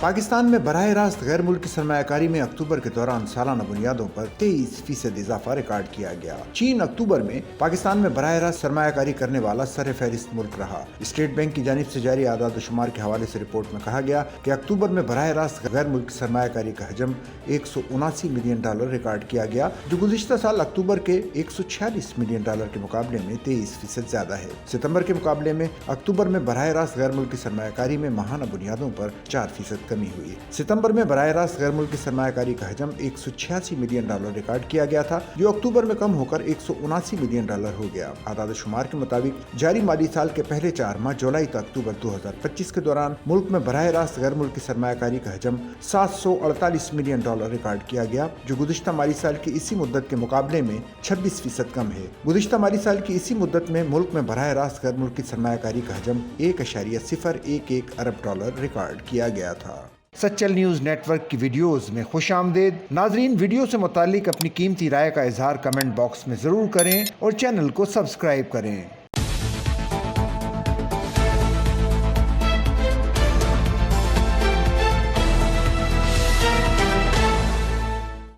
पाकिस्तान में बराह रास्त गैर मुल्की सरमायाकारी में अक्टूबर के दौरान सालाना बुनियादों पर 23% इजाफा रिकॉर्ड किया गया। चीन अक्टूबर में पाकिस्तान में बराह रास्त सरमायाकारी करने वाला सर फहरिस्त मुल्क रहा। स्टेट बैंक की जानिब से जारी आदाद शुमार के हवाले से रिपोर्ट में कहा गया कि अक्टूबर में बराह रास्त गैर मुल्की सरमायाकारी का हजम $179 मिलियन रिकॉर्ड किया गया, जो गुज़िश्ता साल अक्टूबर के $146 मिलियन के मुकाबले में 23% ज्यादा है। सितंबर के मुकाबले में अक्टूबर में बराह रास्त गैर मुल्की सरमायाकारी में माहाना बुनियादों पर 4% कमी हुई। सितंबर में बराह रास्त गैर मुल्की सरमायाकारी का हजम $186 मिलियन रिकॉर्ड किया गया था, जो अक्टूबर में कम होकर $179 मिलियन हो गया। आदाद शुमार के मुताबिक जारी माली साल के पहले 4 माह जुलाई तक अक्टूबर 2025 के दौरान मुल्क में बराह रास्त गैर मुल्की सरमायाकारी का हजम $748 मिलियन रिकॉर्ड किया गया, जो गुज़िश्ता माली साल की इसी मुद्दत के मुकाबले में 26% कम है। गुज़िश्ता माली साल की इसी मुद्दत में मुल्क में बराह रास्त गैर मुल्की सरमायाकारी का हजम $1.011 अरब रिकॉर्ड किया गया था। सच्चल न्यूज़ नेटवर्क की वीडियोस में खुश आमदेद। नाजरीन, वीडियो से मुतालिक अपनी कीमती राय का इजहार कमेंट बॉक्स में ज़रूर करें और चैनल को सब्सक्राइब करें।